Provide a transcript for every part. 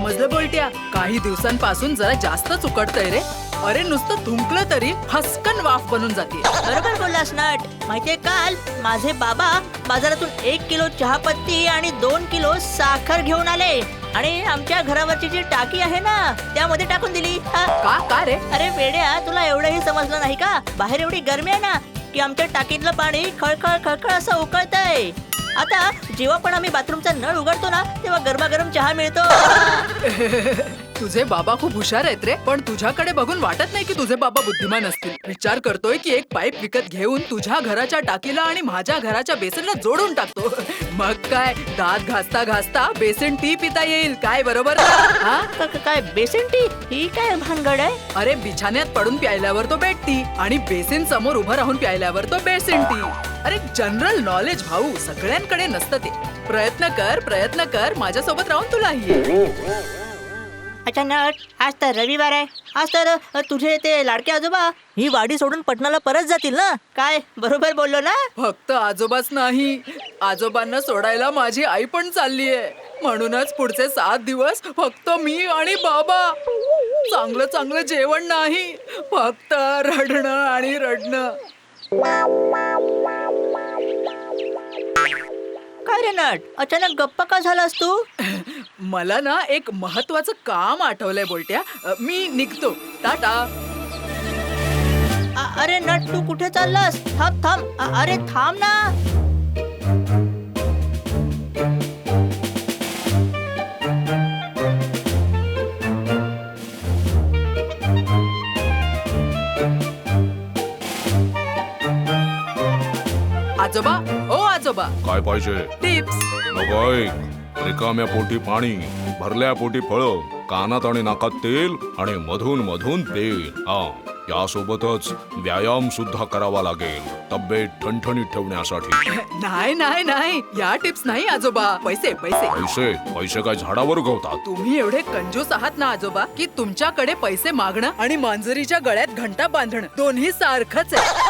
समजलं बोलट्या? काही दिवसांपासून जरा जास्तच उकडतंय रे. अरे नुसतं थुंकलं तरी हसकन वाफ बनून जाते. बरोबर बोललास नट. माहितीये काल माझे बाबा बाजारातून 1 किलो चहापत्ती आणि 2 किलो साखर घेऊन आले आणि आमच्या घरावरची जी टाकी आहे ना त्यामध्ये टाकून दिली. का रे? अरे वेड्या, तुला एवढंही समजलं नाही का? बाहेर एवढी गरमी आहे ना की आमच्या टाकीतलं पाणी खळखळ खळखळ असं उकळतंय. आता जेव्हा पण आम्ही बाथरूमचा नळ उघडतो ना तेव्हा गरमागरम चहा मिळतो. तुझे बाबा खूप हुशार आहेत रे. पण तुझ्याकडे बघून वाटत नाही की तुझे बाबा बुद्धिमान असतील. विचार करतोय की एक पाईप विकत घेऊन तुझ्या घराच्या टाकीला आणि माझ्या घराच्या बेसिनला जोडून टाकतो. मग काय, दात घासता घासता बेसिन टी पिता येईल. काय बरोबर ना? काय बेसिन टी? ही काय भानगड आहे? अरे बिछाण्यात पडून प्यायल्यावर तो बेड टी आणि बेसिन समोर उभं राहून प्यायल्यावर तो बेसिन टी. अरे जनरल नॉलेज भाऊ, सगळ्यांकडे नसतं ते. प्रयत्न कर माझ्यासोबत राहून तुलाही. अच्छा नट, आज तर रविवार आहे. आज तर तुझे ते लाडके आजोबा ही वाडी सोडून पटणाला परत जातील ना? काय बरोबर बोललो ना? फक्त आजोबाच नाही, आजोबांना सोडायला माझी आई पण चाललीये. म्हणूनच पुढचे 7 दिवस फक्त मी आणि बाबा. चांगलं जेवण नाही, फक्त रडणं आणि रडणं. काय रे नट, अचानक गप्पा का झालास तू? मला ना एक महत्वाचं काम आठवलंय बोलट्या. मी निघतो. टाटा. अरे नट, तू कुठे चाललास? थांब. अरे थांब ना. आजोबा, ओ आजोबा, काय पाहिजे? टिप्स. नको ऐक. रिकाम्या पोटी पाणी, भरल्या पोटी फळं, कानात आणि नाकात तेल आणि मधून मधून तेल. यासोबतच व्यायाम सुद्धा करावा लागेल तब्येत ठणठणीत ठेवण्यासाठी. नाही, या टिप्स नाही आजोबा. पैसे पैसे काय झाडावर उगवतात? तुम्ही एवढे कंजूस आहात ना आजोबा की तुमच्याकडे पैसे मागणं आणि मांजरीच्या गळ्यात घंटा बांधणं दोन्ही सारखंच आहे.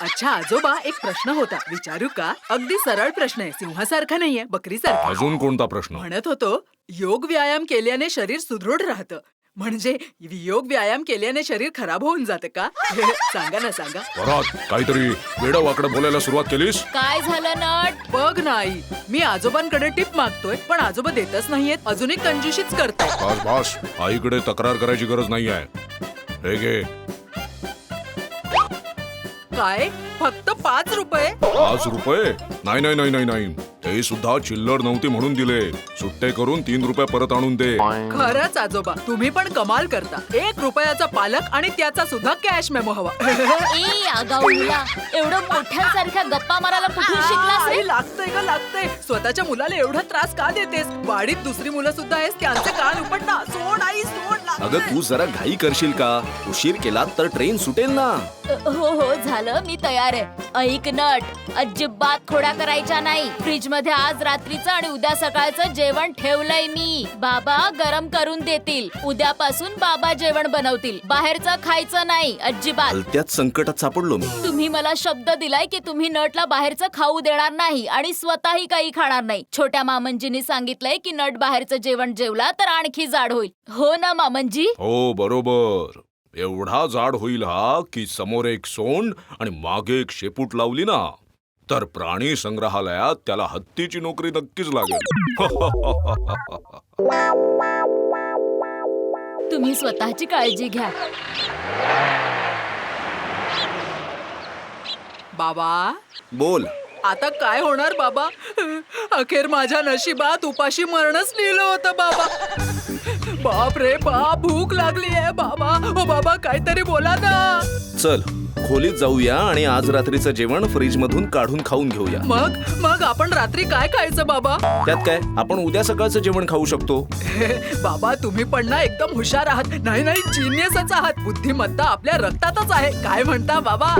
अच्छा आजोबा, एक प्रश्न होता, विचारू का? अगदी सरळ प्रश्न आहे, सिंहासारखा नाहीये, बकरीसारखा. अजून कोणता प्रश्न? म्हणत होतो, योग व्यायाम केल्याने शरीर सुदृढ राहतं. म्हणजे योग व्यायाम केल्याने शरीर खराब होऊन जातं का? सांगा ना, सांगा. परत काहीतरी वेडं वाकडं बोलायला सुरुवात केलीस? काय झालं नट? बघ नाही, मी आजोबांकडे टिप मागतोय पण आजोबा देतच नाहीयेत. अजूनही कंजूशीच करताय. बस आईकडे तक्रार करायची गरज नाहीये. हे घे. काय? फक्त 5 रुपये? 5 रुपये? नाही, ते सुद्धा चिल्लर नव्हती म्हणून दिले. सुट्टे करून 3 रुपये परत आणून दे. खरंच आजोबा, तुम्ही पण कमाल करता. 1 रुपयाचा पालक आणि त्याचा सुद्धा कॅश मेमो हवा. ए आगाऊ मुला, एवढं मोठ्यांसारख्या गप्पा मारायला कुठून शिकलास रे? लागतंय. स्वतःच्या मुलाला एवढा त्रास का देतेस? वाडीत दुसरी मुलं सुद्धा आहेत, त्यांचे कान उपटना. सोड आई, सोड. अगं तू जरा घाई करशील का? उशीर केला तर ट्रेन सुटेल ना. हो झालं, मी तयार आहे. ऐक नट, अजिबात खोड्या करायच्या नाही. फ्रीज मध्ये आज रात्रीचं आणि उद्या सकाळचं जेवण ठेवलंय मी. बाबा गरम करून देतील. उद्यापासून बाबा जेवण बनवतील. बाहेरचं खायचं नाही अजिबात. भलत्याच संकटात सापडलो मी. तुम्ही मला शब्द दिलाय की तुम्ही नटला बाहेरचं खाऊ देणार नाही आणि स्वतःही काही खाणार नाही. छोट्या मामंजींनी सांगितलंय की नट बाहेरचं जेवण जेवला तर आणखी जाड होईल. हो ना मामंजी? हो बरोबर. एवढा जाड होईल हा की समोर एक सोंड आणि मागे एक शेपूट लावली ना तर प्राणी संग्रहालयात त्याला हत्तीची नोकरी नक्कीच लागेल. तुम्ही स्वतःची काळजी घ्या. बाबा, बोल. आता काय होणार बाबा? अखेर माझ्या नशिबात उपाशी मरणच लिहिलं होतं बाबा. बाप रे बाप, भूक लागली आहे बाबा. ओ बाबा, काहीतरी बोला ना. चल खोलीत जाऊया आणि आज रात्रीचं जेवण फ्रीज मधून काढून खाऊन घेऊया. मग आपण रात्री काय खायचं बाबा? त्यात काय, आपण उद्या सकाळचं जेवण खाऊ शकतो. बाबा तुम्ही पण ना एकदम हुशार आहात. नाही जिनियसच आहात. बुद्धिमत्ता आपल्या रक्तातच आहे. काय म्हणता बाबा?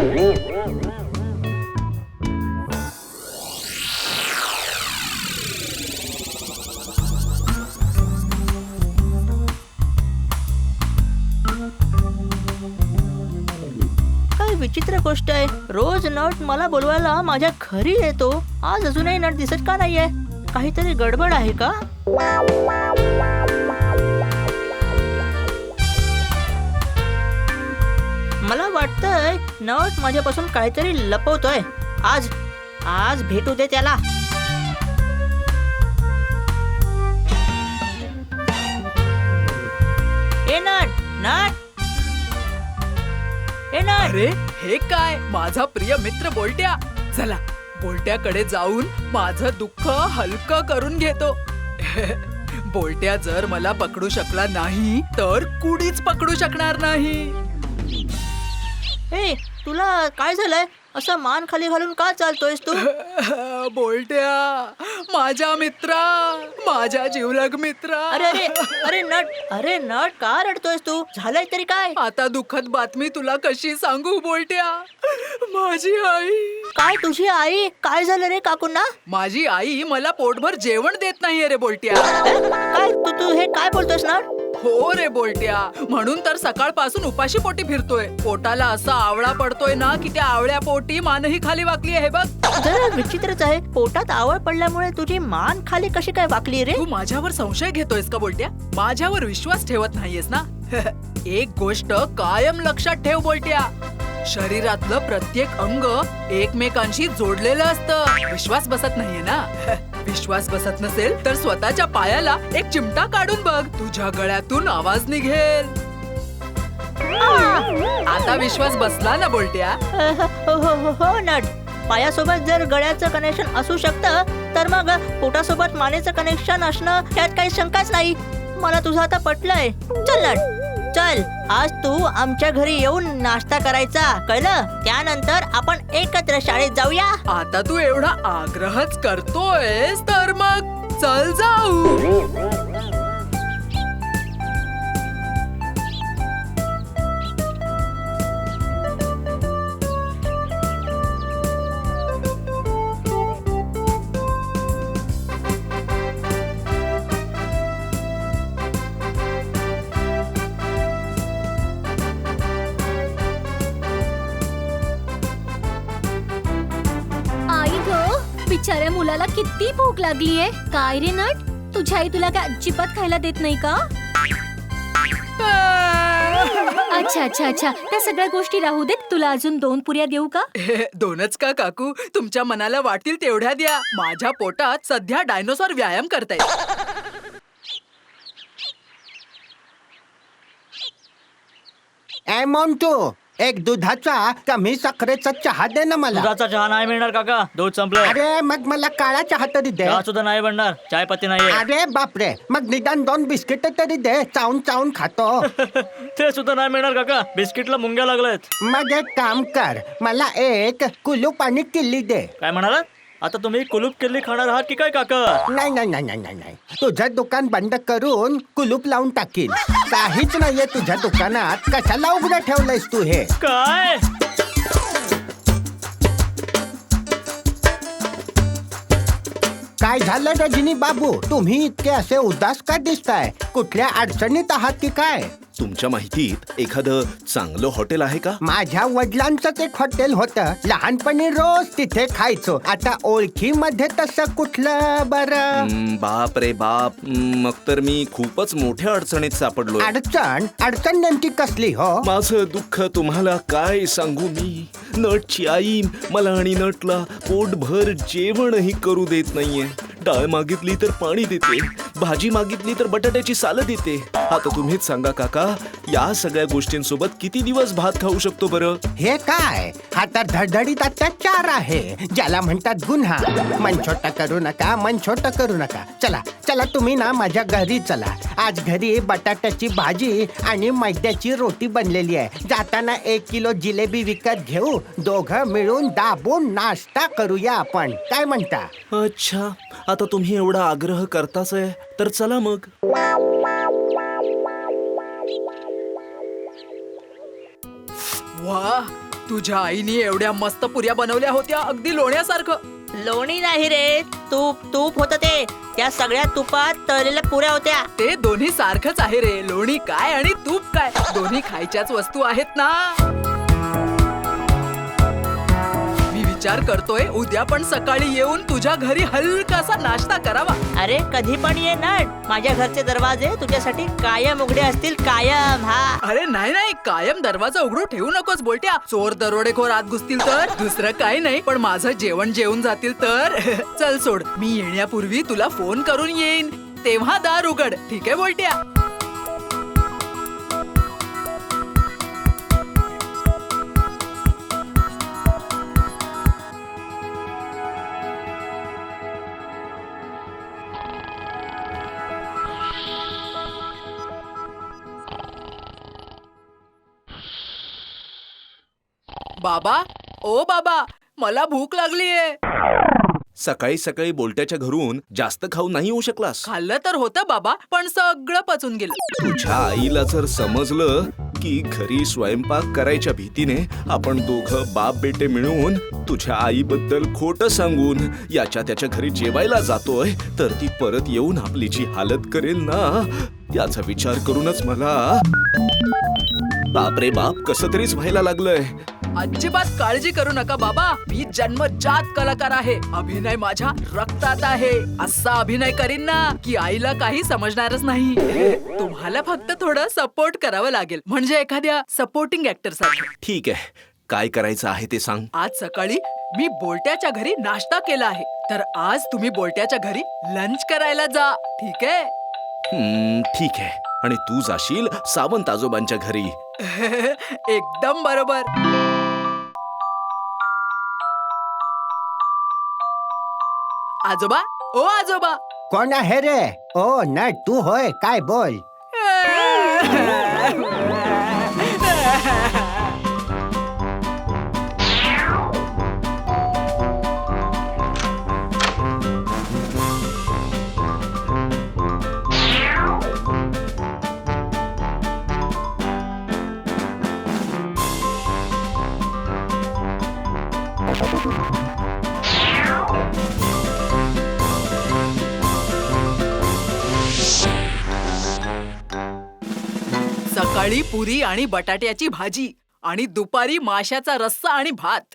विचित्र गोष्ट आहे, रोज नट मला बोलवायला माझ्या घरी येतो. आज अजूनही नट दिसत का नाहीये? काहीतरी गडबड आहे का? वाटतंय नट माझ्यापासून काहीतरी लपवतोय. आज आज भेटू दे त्याला. ए नट नट ए नट. अरे हे काय, माझा प्रिय मित्र बोलट्या. चला बोलट्याकडे जाऊन माझं दुःख हलकं करून घेतो. बोलट्या जर मला पकडू शकला नाही तर कुणीच पकडू शकणार नाही. ए तुला काय झालंय? असं मान खाली घालून का चालतोयस तू? बोलट्या, माझ्या मित्रा, माझ्या जिवलग मित्रा. अरे अरे अरे नट का रडतोयस तू? झालंय तरी काय? आता दुःखद बातमी तुला कशी सांगू बोलट्या. माझी आई, काय तुझी आई? काय झालं रे काकूंना? माझी आई मला पोटभर जेवण देत नाहीये रे बोलट्या. काय तू हे काय बोलतोस नट? हो रे बोलट्या, म्हणून तर सकाळपासून उपाशी पोटी फिरतोय. पोटाला असा आवळा पडतोय ना की त्या आवळ्या पोटी मानही खाली वाकली आहे बघ. जरा विचित्रच आहे. पोटात आवळ पडल्यामुळे तुझी मान खाली कशी काय वाकली रे? तू माझ्यावर संशय घेतोयस का बोलट्या? माझ्यावर विश्वास ठेवत नाहीयेस ना? एक गोष्ट कायम लक्षात ठेव बोलट्या, शरीरातलं प्रत्येक अंग एकमेकांशी जोडलेलं असतं. विश्वास बसत नाहीये ना? विश्वास बसत नसेल तर स्वतःच्या पायाला एक चिमटा काढून बघ, तुझ्या गळ्यातून आवाज निघेल. आता विश्वास बसला ना बोलट्या? हो नट. पायासोबत जर गळ्याचं कनेक्शन असू शकतं तर मग पोटासोबत मानेचं कनेक्शन असणं त्यात काही शंकाच नाही. मला तुझं आता पटलंय. चल नट, चल आज तू आमच्या घरी येऊन नाश्ता करायचा, कळलं? त्यानंतर आपण एकत्र शाळेत जाऊया. आता तू एवढा आग्रहच करतोयस तर मग चल जाऊ. आई ग, बिचाऱ्या मुलाला किती भूक लागलीये. काय रे नट, तुझी आई तुला काय अजिबात खायला देत नाही का? अच्छा, त्या सगळ्या गोष्टी राहू देत. तुला अजून 2 पुऱ्या देऊ का? दोनच का काकू? तुमच्या मनाला वाटतील तेवढ्या द्या. माझ्या पोटात सध्या डायनोसॉर व्यायाम करतायत. ए मोंटू, एक दुधाचा कमी साखरेचा चहा दे ना मला. दुधाचा चहा नाही मिळणार काका, दूध संपलं. अरे मग मला काळा चहा तरी दे. चहा सुद्धा नाही बनणार, चाय पत्ती नाहीये. अरे बापरे, मग निदान 2 बिस्किट तरी दे, चावून चावून खातो. ते सुद्धा नाही मिळणार काका, बिस्किटला मुंग्या लागल्यात. मग एक काम कर, मला एक कुलूप आणि किल्ली दे. काय म्हणालात? आता तुम्ही कुलूप किल्ली खाणार आहात की काय काका? नाही नाही नाही नाही नाही नाही, तुझं दुकान बंद करून कुलूप लावून टाकील. काहीच नाहीये तुझ्या दुकानात, कशाला उघडं ठेवलंयस तू हे? काय? काय झालं रजनी बाबू, तुम्ही इतके असे उदास का दिसताय? कुठल्या अडचणीत आहात की काय? तुमच्या माहितीत एखादं चांगलं हॉटेल आहे का? माझ्या वडिलांचंच एक हॉटेल होतं, लहानपणी रोज तिथे खायचो. आता ओळखीमध्ये तसं कुठलं बरं? बाप रे बाप, मग तर मी खूपच मोठ्या अडचणीत सापडलो. अडचण नेमकी कसली हो? माझं दुःख तुम्हाला काय सांगू मी. नटची आई मला आणि नटला पोटभर जेवणही करू देत नाहीये. डाळ मागितली तर पाणी देते, भाजी मागितली तर बटाट्याची सालं देते. आता तुम्हीच सांगा काका, या सगळ्या गोष्टींसोबत किती दिवस भात खाऊ शकतो बरं? हे काय, हा तर धडधडीत अत्याचार आहे, ज्याला म्हणतात गुन्हा. मन छोटा करू नका, मन छोटा करू नका. चला चला, तुम्ही ना माझ्या घरी चला. आज घरी बटाट्याची भाजी आणि मैद्याची रोटी बनलेली आहे. जाताना 1 किलो जिलेबी विकत घेऊ, दोघं मिळून दाबून नाश्ता करूया आपण. काय म्हणता? अच्छा, आता तुम्ही एवढा आग्रह करताच आहे तर चला मग. वा, तुझ्या आईने एवढ्या मस्त पुऱ्या बनवल्या होत्या, अगदी लोण्यासारखं. लोणी नाही रे, तूप होतं ते. त्या सगळ्या तुपात तळलेल्या पुऱ्या होत्या. ते दोन्ही सारखंच आहे रे. लोणी काय आणि तूप काय, दोन्ही खायच्याच वस्तू आहेत ना. मी विचार करतोय उद्या पण सकाळी येऊन तुझ्या घरी हलकासा नाश्ता करावा. अरे कधी पण ये नट, माझ्या घरचे दरवाजे तुझ्यासाठी कायम उघडे असतील, कायम. हा अरे नाही नाही, कायम दरवाजा उघडू ठेवू नकोस बोलट्या. चोर दरोडेखोर आत घुसतील तर. दुसरं काही नाही, पण माझं जेवण जेवून जातील तर. चल सोड, मी येण्यापूर्वी तुला फोन करून येईन, तेव्हा दार उघड. ठीक आहे बोलट्या? बाबा, ओ बाबा, मला भूक लागलीये. सकाळी सकाळी बोलट्याच्या घरून जास्त खाऊ नाही येऊ शकलास. खाल्लं तर होतं बाबा, पण सगळं पचून गेलं. तुझ्या आईला जर समजलं की घरी स्वयंपाक करायच्या भीतीने आपण दोघं बाप बेटे मिळून तुझ्या आईबद्दल खोटं सांगून याच्या त्याच्या घरी जेवायला जातोय, तर ती परत येऊन आपली जी हालत करेल ना, याचा विचार करूनच मला बापरे बाप कसं तरीच व्हायला लागलंय. अजिबात काळजी करू नका बाबा, मी जन्मजात कलाकार आहे. अभिनय माझ्या रक्तात आहे. असा अभिनय करीन ना की आईला काही समजणारच नाही. तुम्हाला फक्त थोडं सपोर्ट करावं लागेल, म्हणजे एखाद्या सपोर्टिंग ऍक्टर सारखं. ठीक आहे, काय करायचं आहे ते सांग. आज सकाळी मी बोलट्याच्या घरी नाश्ता केला आहे, तर आज तुम्ही बोलट्याच्या घरी लंच करायला जा. ठीक आहे? ठीक आहे. आणि तू जाशील सावंत आजोबांच्या घरी. एकदम बरोबर. आजोबा, ओ आजोबा. कोण आहे रे? ओ नट, तू होय? काय बोल. सकाळी पुरी आणि बटाट्याची भाजी आणि दुपारी माशाचा रस्सा आणि भात.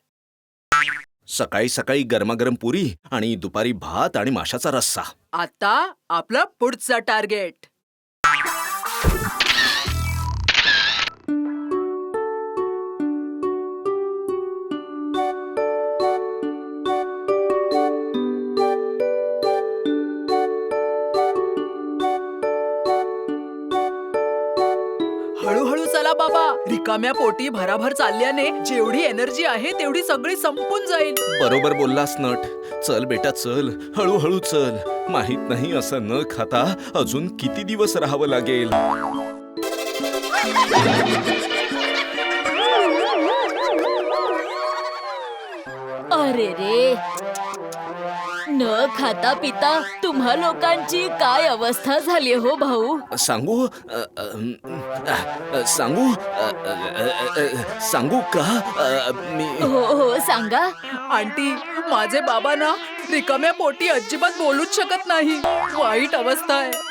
सकाळी सकाळी गरमागरम पुरी आणि दुपारी भात आणि माशाचा रस्सा. आता आपलं पुढचं टार्गेट. हळूहळू चला बाबा, रिकाम्या पोटी भराभर चालल्याने जेवढी एनर्जी आहे तेवढी सगळी संपून जाईल. बरोबर बोललास नट. चल बेटा चल, हळूहळू चल. माहित नाही असं न खाता अजून किती दिवस राहावं लागेल. अरे रे, न खाता पिता तुम्हा लोकांची काय अवस्था झाली हो भाऊ. सांगू सांगू सांगू का मी हो हो सांगा. आंटी, माझे बाबा ना रिकाम्या पोटी अजिबात बोलूच शकत नाही. वाईट अवस्था आहे.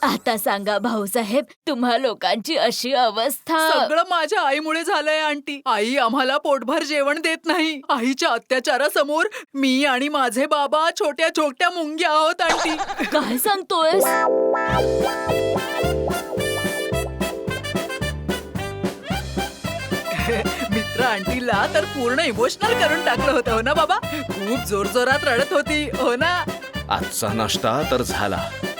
आता सांगा भाऊसाहेब, तुम्हा लोकांची अशी अवस्था. सगळं माझ्या आईमुळे झालंय आंटी. आई आम्हाला पोटभर जेवण देत नाही. आईच्या अत्याचारासमोर मी आणि माझे बाबा छोट्या छोट्या मुंग्या आहोत आंटी. काय सांगतोयस? मित्र आंटीला तर पूर्ण इमोशनल करून टाकलं होतं, हो ना बाबा? खूप जोरजोरात रडत होती, हो ना? आजचा नाश्ता तर झाला,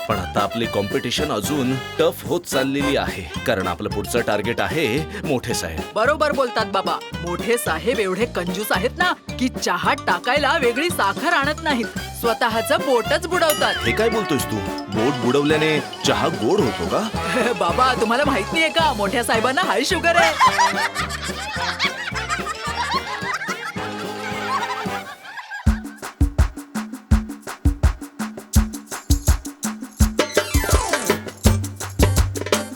पण आता आपली कॉम्पिटिशन अजून टफ होत चाललेली आहे, कारण आपलं पुढचं टार्गेट आहे मोठे साहेब. बरोबर बोलतात बाबा. मोठे साहेब एवढे कंजूस आहेत ना की चहात टाकायला वेगळी साखर आणत नाहीत, स्वतःचं बोटच बुडवतात. हे काय बोलतोयस तू? बोट बुडवल्याने चहा गोड होतो का? बाबा, तुम्हाला माहित नाहीये का, मोठ्या साहेबांना हाय शुगर आहे.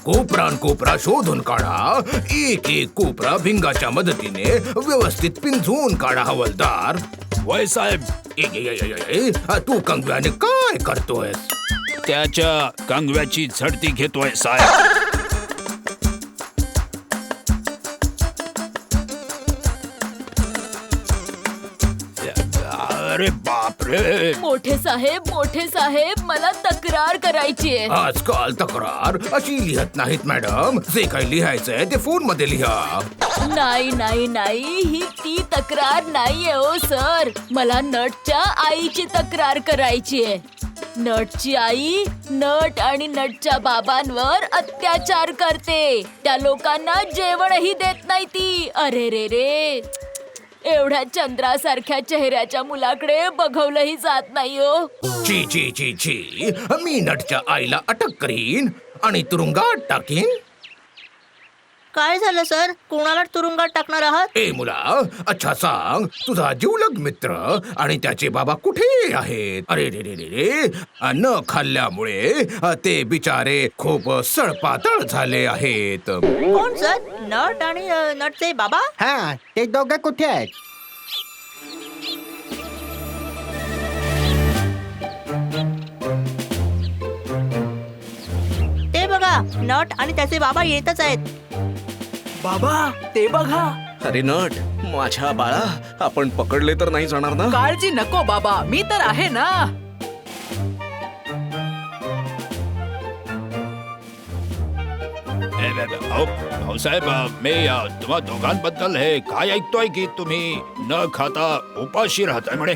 कोपरान कोपरा शोधून काढा. एक एक कोपरा भिंगाच्या मदतीने व्यवस्थित पिंजून काढा हवलदार. वय साहेब तू कंगव्याने काय करतोयस? त्याच्या कंगव्याची झडती घेतोय साहेब. अरे बापरे. मोठे साहेब मला तक्रार करायची आहे. आजकाल तक्रार अशी लिहत नाहीत मॅडम. जे काही लिहायचंय ते फोन मध्ये लिहा. नाही ही ती तक्रार नाहीये ओ सर. मला नटच्या आईची तक्रार करायची आहे. नटची आई नट आणि नटच्या बाबांवर अत्याचार करते. त्या लोकांना जेवणही देत नाही ती. अरे रे रे, एवढ्या चंद्रासारख्या चेहऱ्याच्या मुलाकडे बघवलंही जात नाही हो. ची ची ची ची. मी नटच्या आईला अटक करीन आणि तुरुंगात टाकीन. काय झालं सर? कोणाला तुरुंगात टाकणार आहात? ए मुला, अच्छा सांग, तुझा जिवलग मित्र आणि त्याचे बाबा कुठे आहेत? अरे रे रे रे रे, न खाल्ल्यामुळे ते बिचारे खूप सळपातळ झाले आहेत. कोण सर? नट आणि नटचे बाबा? हा, ते दोघं कुठे आहेत? ते बघा, नट आणि त्याचे बाबा येतच आहेत. बाबा ते बघा. अरे नट, माझ्या बाळा, आपण पकडले तर नाही जाणार ना? काळजी नको बाबा, मी तर आहे ना. हो साहेब, मी तुम्हा दोघांबद्दल हे काय ऐकतोय की तुम्ही न खाता उपाशी राहताय म्हणे.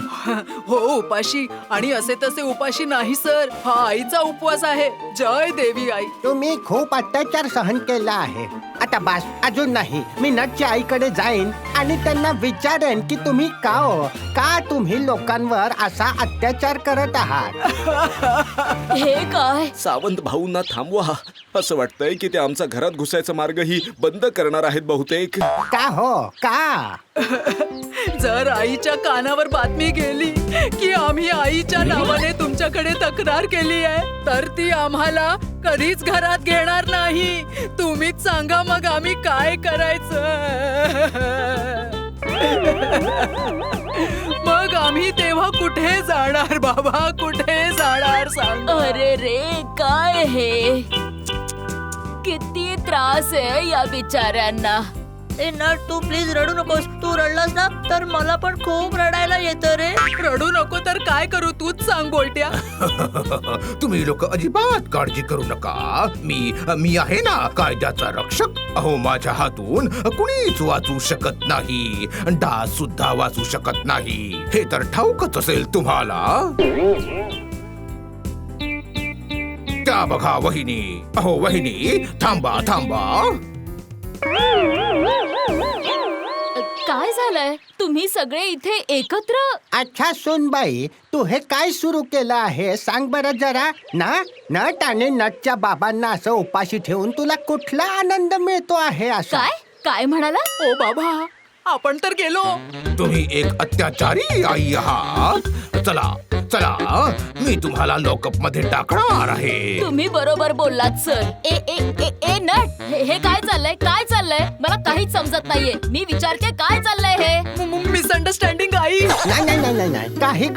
हो उपाशी, आणि असे तसे उपाशी नाही सर. हा आईचा उपवास आहे. जय देवी आई. तुम्ही खूप अत्याचार सहन केला आहे. आता बास, अजून नाही. मी नटच्या आईकडे जाईन आणि त्यांना विचारेन की तुम्ही का तुम्ही लोकांवर असा अत्याचार करत आहात. हे काय? सावंत भाऊंना थांबवा. असं वाटतंय की ते आमचा घरात घुसायचा मार्गही बंद करणार आहेत बहुतेक. का हो? का? जर आईच्या कानावर बातमी गेली की आम्ही आईच्या नावाने तुमच्याकडे तक्रार केली आहे, तर ती आम्हाला कधीच घरात घेणार नाही. तुम्हीच सांगा मग आम्ही काय करायचं. मग आम्ही तेव्हा कुठे जाणार बाबा, कुठे जाणार सांग. अरे रे, काय हे? किती त्रास आहे या बिचाऱ्यांना. ए नट, तू प्लीज रडू नकोस. तू रडलास ना तर मला पण खूप रडायला येतं रे. रडू नको तर काय करू, तूच सांग बोलट्या. तुम्ही लोक अजिबात काळजी करू नका. मी आहे ना कायद्याचा रक्षक. अहो, माझ्या हातून कुणीच वाचू शकत नाही. डास सुद्धा वाचू शकत नाही. हे तर ठाऊकच असेल तुम्हाला. त्या बघा वहिनी. अहो वहिनी, थांबा थांबा. काय झालंय? तुम्ही सगळे इथे एकत्र? अच्छा सुनबाई, तू हे काय सुरू केलं आहे सांग बरं जरा. नट आणि नटच्या बाबांना असं उपाशी ठेवून तुला कुठला आनंद मिळतो आहे असा? काय म्हणाला? ओ बाबा, आपण तर गेलो. तुम्ही एक अत्याचारी आई आहात. चला चला, मी तुम्हाला लॉकअप मध्ये टाकणार आहे. तुम्ही बरोबर बोललात सर. ए ए ए ए नट, हे काय चाललंय? मला काहीच समजत नाहीये. मी विचारते काय चाललंय हे? मिसअंडरस्टँडिंग आई. नाही, काही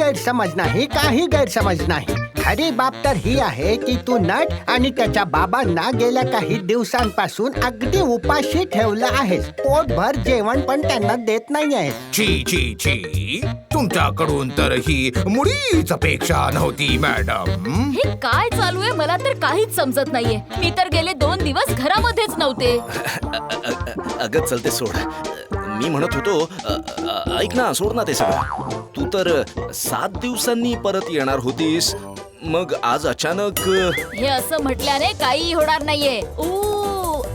गैरसमज नाही. खरी बाब तर ही आहे की तू नट आणि त्याच्या बाबांना गेल्या काही दिवसांपासून अगदी उपाशी ठेवलं आहेस. पोटभर जेवण पण त्यांना देत नाहीये. छी छी छी, तुमच्याकडून तर ही मुळीच अपेक्षा नव्हती मॅडम. हे काय चालू आहे? मला तर काहीच समजत नाहीये. मी तर गेले 2 दिवस घरामध्येच नव्हते. अगं चलते सोड. मी म्हणत होतो, ऐक ना, सोड ना ते सगळं. तू तर 7 दिवसांनी परत येणार होतीस, मग आज अचानक. हे असं म्हटल्याने काही होणार नाहीये.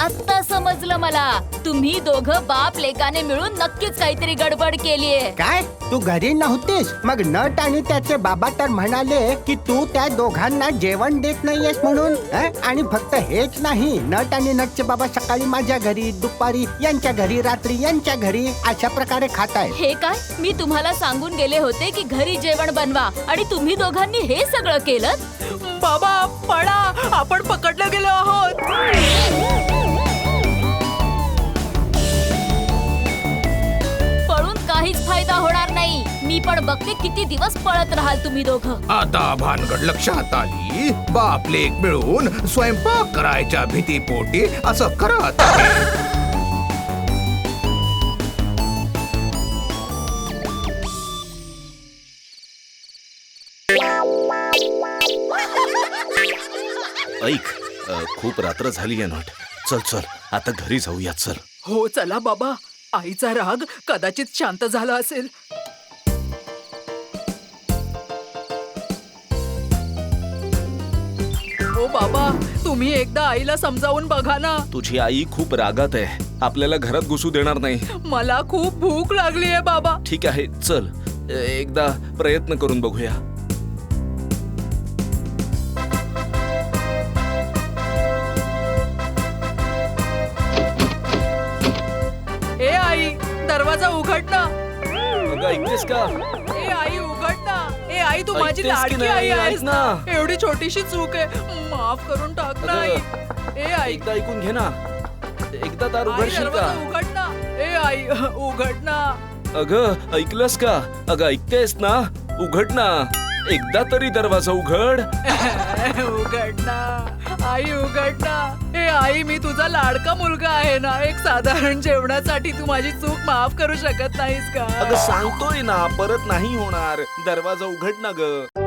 आता समजलं मला. तुम्ही दोघं बाप लेकाने मिळून नक्कीच काहीतरी गडबड केलीये. काय? तू घरी नव्हतीस? मग नट आणि त्याचे बाबा तर म्हणाले की तू त्या दोघांना जेवण देत नाहीयेस म्हणून. आणि फक्त हेच नाही, नट आणि नटचे बाबा सकाळी माझ्या घरी, दुपारी यांच्या घरी, रात्री यांच्या घरी, अशा प्रकारे खाताय. हे काय? मी तुम्हाला सांगून गेले होते की घरी जेवण बनवा, आणि तुम्ही दोघांनी हे सगळं केलं. बाबा पळा, आपण पकडले गेलो आहोत. पळून काहीच फायदा होणार नाही. मी पण बघते किती दिवस पळत राहाल तुम्ही दोघं. आता भानगड लक्षात आली. बाप लेक मिळून स्वयंपाक करायच्या भीतीपोटी असं करत आहे. ऐक, खूप रात्र झाली आहे नट. चल चल आता घरी जाऊया चल. हो चला बाबा, आईचा राग कदाचित शांत झाला असेल. हो बाबा, तुम्ही एकदा आईला समजावून बघा ना. तुझी आई खूप रागात आहे, आपल्याला घरात घुसू देणार नाही. मला खूप भूक लागली आहे बाबा. ठीक आहे चल, एकदा प्रयत्न करून बघूया. ए आई, दरवाजा उघड ना. अगं ऐकतेस का? ए आई उघड ना. ए आई, तू माझी ऐकतेस की लाडकी नाही? आई आहेस ऐक ना. ना. एवढी छोटीशी चूक आहे, माफ करून टाक ना आई. ए आई, एकदा ऐकून घे ना. एकदा दार आई उघडशील का? दरवाजा उघड ना. ए आई उघड ना. अगं ऐकलंस का? अगं ऐकतेस ना? उघड ना, एकदा तरी दरवाजा उघड. उघड ना आई, उघड ना. ए आई, मी तुझा लाडका मुलगा आहे ना. एक साधारण जेवणासाठी तू माझी चूक माफ करू शकत नाहीस का? अगं सांगतोय ना, परत नाही होणार. दरवाजा उघड ना ग.